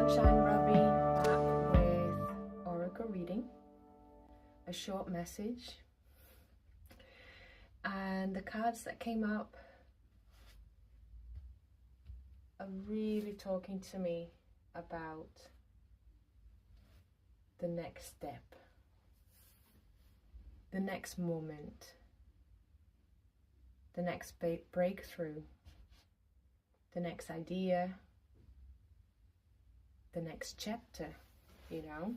Sunshine Robbie back with Oracle reading, a short message, and the cards that came up are really talking to me about the next step, the next moment, the next breakthrough, the next idea, the next chapter, you know.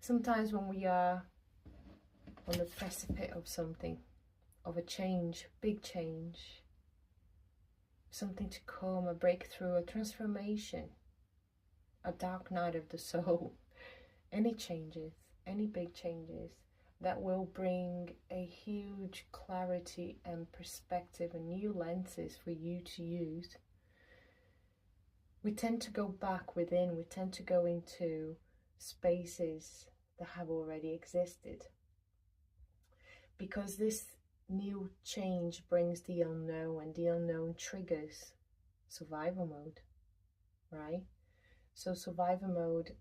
Sometimes when we are on the precipice of something, of a change, big change, something to come, a breakthrough, a transformation, a dark night of the soul, any changes, any big changes that will bring a huge clarity and perspective and new lenses for you to use, we tend to go back within, we tend to go into spaces that have already existed. Because this new change brings the unknown, and the unknown triggers survival mode, right? So survival mode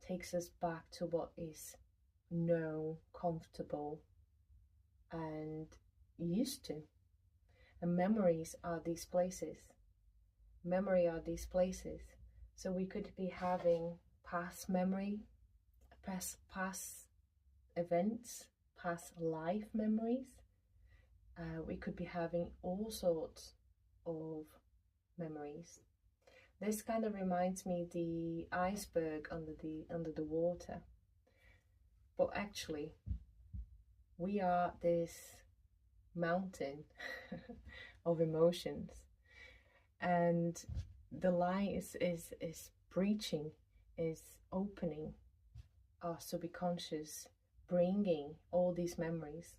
takes us back to what is known, comfortable, and used to. And memories are these places. Memory are these places. So we could be having past memory, past events, past life memories. We could be having all sorts of memories. This kind of reminds me the iceberg under the water. But actually, we are this mountain of emotions, and the light is breaching, is opening our subconscious, bringing all these memories.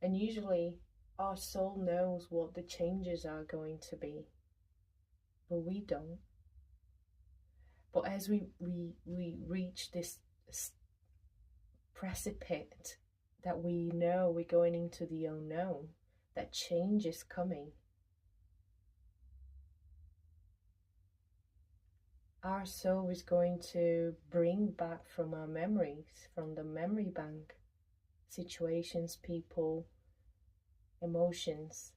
And usually our soul knows what the changes are going to be, but we don't. But as we reach this precipice that we know we're going into the unknown, that change is coming, our soul is going to bring back from our memories, from the memory bank, situations, people, emotions,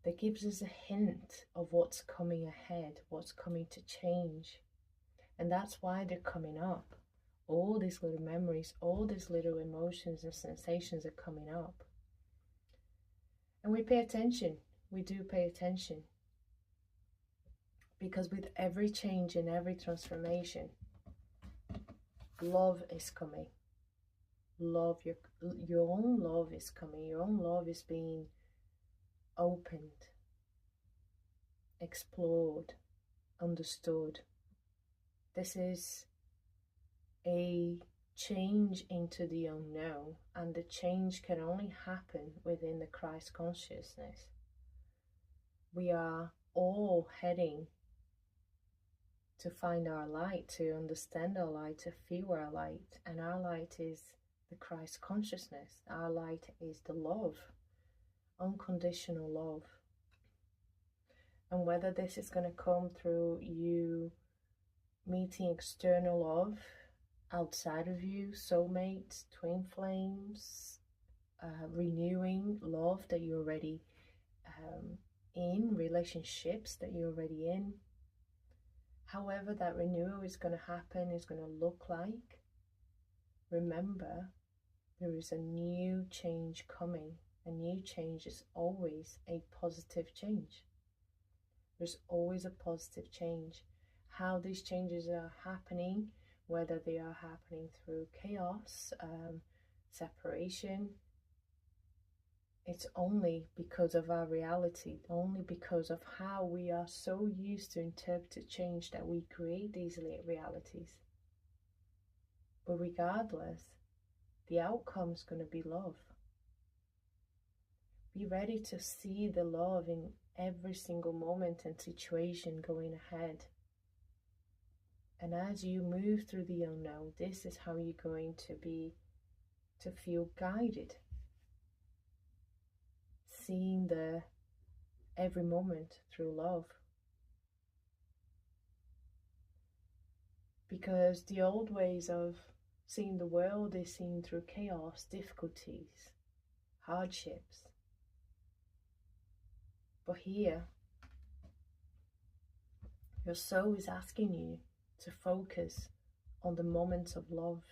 that gives us a hint of what's coming ahead, what's coming to change. And that's why they're coming up. All these little memories, all these little emotions and sensations are coming up. And we pay attention. We do pay attention. Because with every change and every transformation, love is coming. Love, your own love is coming. Your own love is being opened, explored, understood. This is a change into the unknown, and the change can only happen within the Christ consciousness. We are all heading to find our light, to understand our light, to feel our light, and our light is the Christ consciousness. Our light is the love, unconditional love. And whether this is going to come through you meeting external love outside of you, soulmates, twin flames, renewing love that you're already in, relationships that you're already in, however that renewal is going to happen, is going to look like, remember, there is a new change coming. A new change is always a positive change. There's always a positive change. How these changes are happening, whether they are happening through chaos, separation, it's only because of our reality, only because of how we are so used to interpret change that we create these realities. But regardless, the outcome is going to be love. Be ready to see the love in every single moment and situation going ahead. And as you move through the unknown, this is how you're going to feel guided. Seeing the every moment through love. Because the old ways of seeing the world is seen through chaos, difficulties, hardships. But here, your soul is asking you to focus on the moments of love,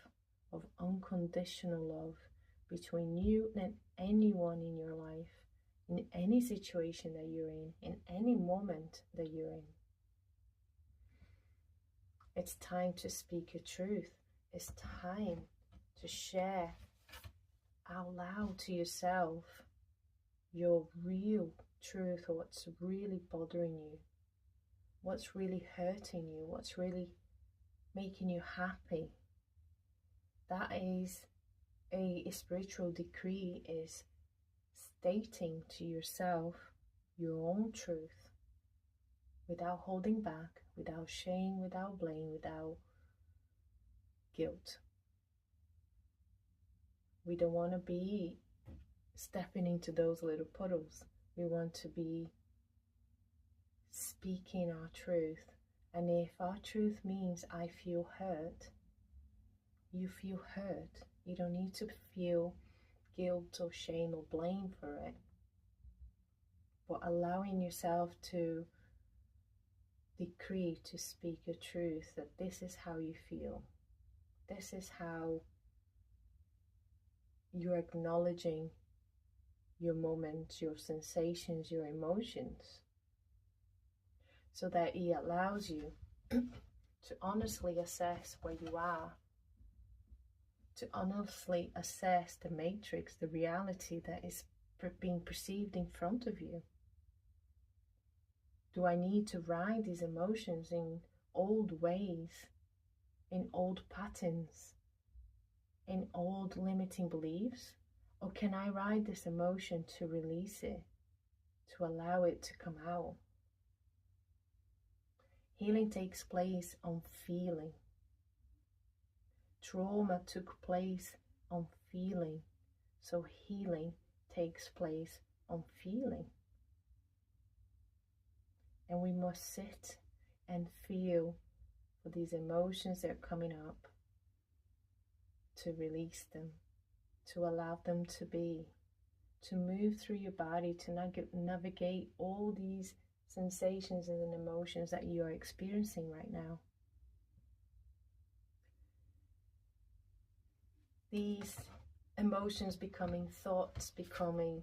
of unconditional love between you and anyone in your life, in any situation that you're in any moment that you're in. It's time to speak your truth. It's time to share out loud to yourself your real truth, or what's really bothering you, what's really hurting you, what's really making you happy. That is a spiritual decree, is stating to yourself your own truth without holding back, without shame, without blame, without guilt. We don't want to be stepping into those little puddles. We want to be speaking our truth. And if our truth means I feel hurt, you feel hurt. You don't need to feel guilt or shame or blame for it. But allowing yourself to decree, to speak your truth, that this is how you feel. This is how you're acknowledging your moments, your sensations, your emotions, so that it allows you to honestly assess where you are, to honestly assess the matrix, the reality that is being perceived in front of you. Do I need to ride these emotions in old ways, in old patterns, in old limiting beliefs? Or can I ride this emotion to release it, to allow it to come out? Healing takes place on feeling. Trauma took place on feeling. So healing takes place on feeling. And we must sit and feel for these emotions that are coming up, to release them, to allow them to be, to move through your body, to navigate all these sensations and emotions that you are experiencing right now. These emotions becoming thoughts, becoming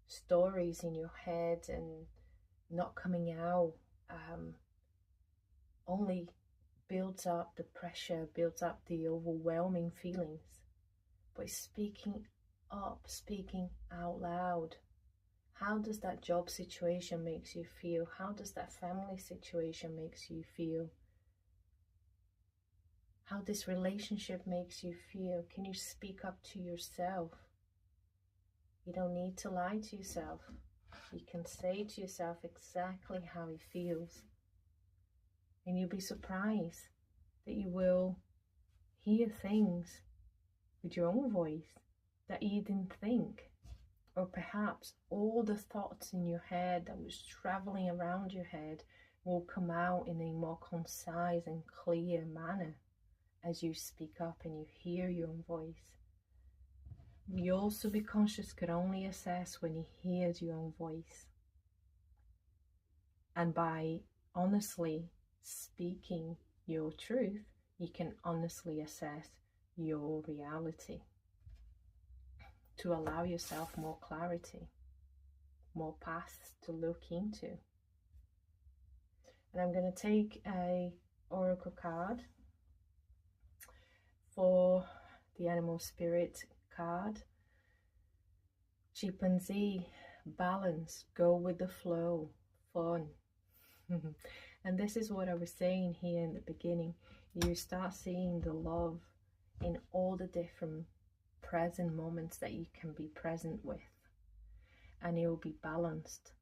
stories in your head and not coming out, only builds up the pressure, builds up the overwhelming feelings. But speaking up, speaking out loud, how does that job situation makes you feel? How does that family situation makes you feel? How this relationship makes you feel? Can you speak up to yourself? You don't need to lie to yourself. You can say to yourself exactly how it feels. And you'll be surprised that you will hear things with your own voice that you didn't think. Or perhaps all the thoughts in your head that was traveling around your head will come out in a more concise and clear manner as you speak up and you hear your own voice. Your subconscious could only assess when he hears your own voice. And by honestly speaking your truth, you can honestly assess your reality, to allow yourself more clarity, more paths to look into. And I'm going to take a oracle card for the animal spirit card. Chimpanzee, balance, go with the flow, fun. And this is what I was saying here in the beginning. You start seeing the love in all the different present moments that you can be present with. And you will be balanced,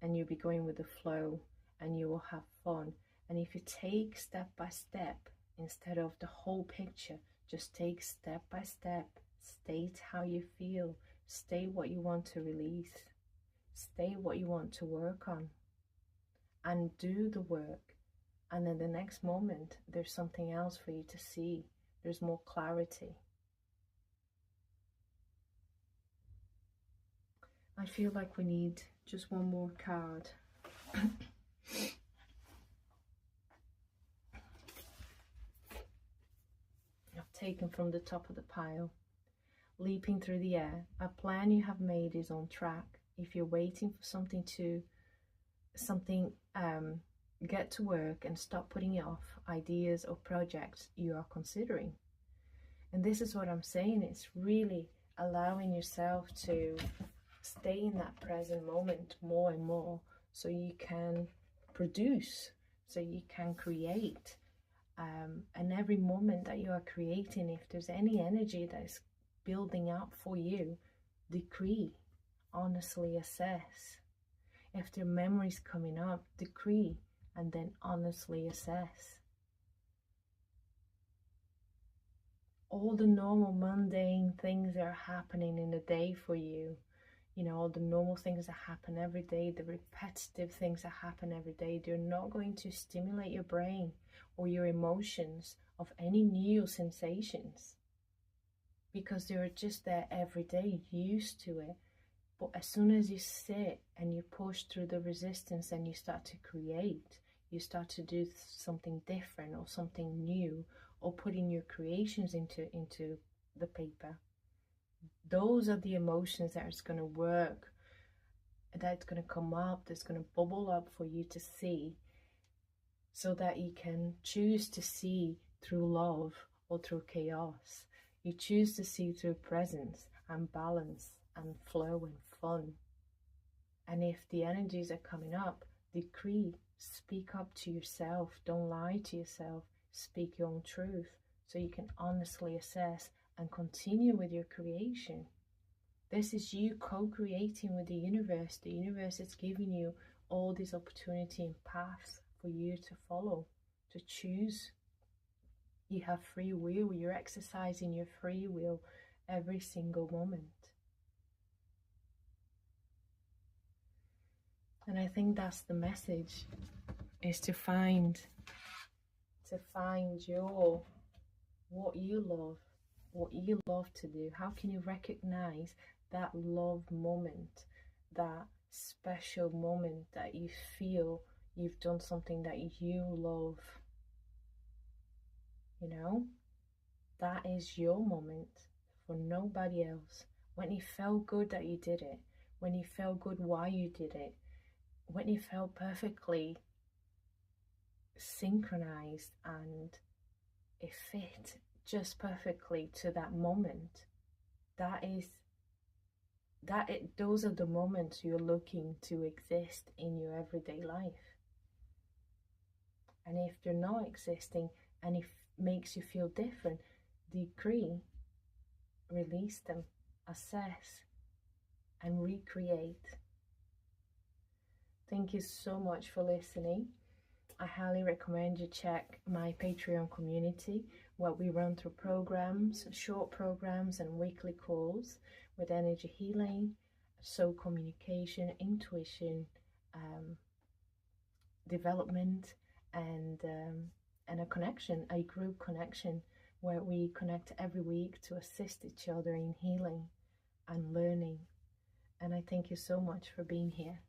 and you'll be going with the flow, and you will have fun. And if you take step by step, instead of the whole picture, just take step by step, state how you feel, state what you want to release, State what you want to work on and do the work. And then the next moment, there's something else for you to see. There's more clarity. I feel like we need just one more card. I've taken from the top of the pile. Leaping through the air. A plan you have made is on track. If you're waiting for something, get to work and stop putting it off. Ideas or projects you are considering. And this is what I'm saying. It's really allowing yourself to stay in that present moment more and more, so you can produce, so you can create. And every moment that you are creating, if there's any energy that is building up for you, decree, honestly assess. If there are memories coming up, decree, and then honestly assess. All the normal mundane things that are happening in the day for you, all the normal things that happen every day, the repetitive things that happen every day, they're not going to stimulate your brain or your emotions of any new sensations, because they're just there every day, used to it. But as soon as you sit and you push through the resistance and you start to create, you start to do something different or something new, or putting your creations into the paper, those are the emotions that is going to work, that's going to come up, that's going to bubble up for you to see, so that you can choose to see through love or through chaos. You choose to see through presence and balance and flow and fun. And if the energies are coming up, decree, speak up to yourself, don't lie to yourself, speak your own truth, so you can honestly assess and continue with your creation. This is you co-creating with the universe. The universe is giving you all these opportunity and paths for you to follow, to choose. You have free will. You're exercising your free will every single moment. And I think that's the message, is to find your, what you love to do. How can you recognize that love moment, that special moment that you feel you've done something that you love? That is your moment, for nobody else. When it felt good that you did it, when it felt good why you did it, when it felt perfectly synchronized and it fit just perfectly to that moment, those are the moments you're looking to exist in your everyday life. And if they're not existing and it makes you feel different, decree, release them, assess, and recreate. Thank you so much for listening. I highly recommend you check my Patreon community, where we run through programs, short programs and weekly calls with energy healing, soul communication, intuition, development, and a connection, a group connection, where we connect every week to assist each other in healing and learning. And I thank you so much for being here.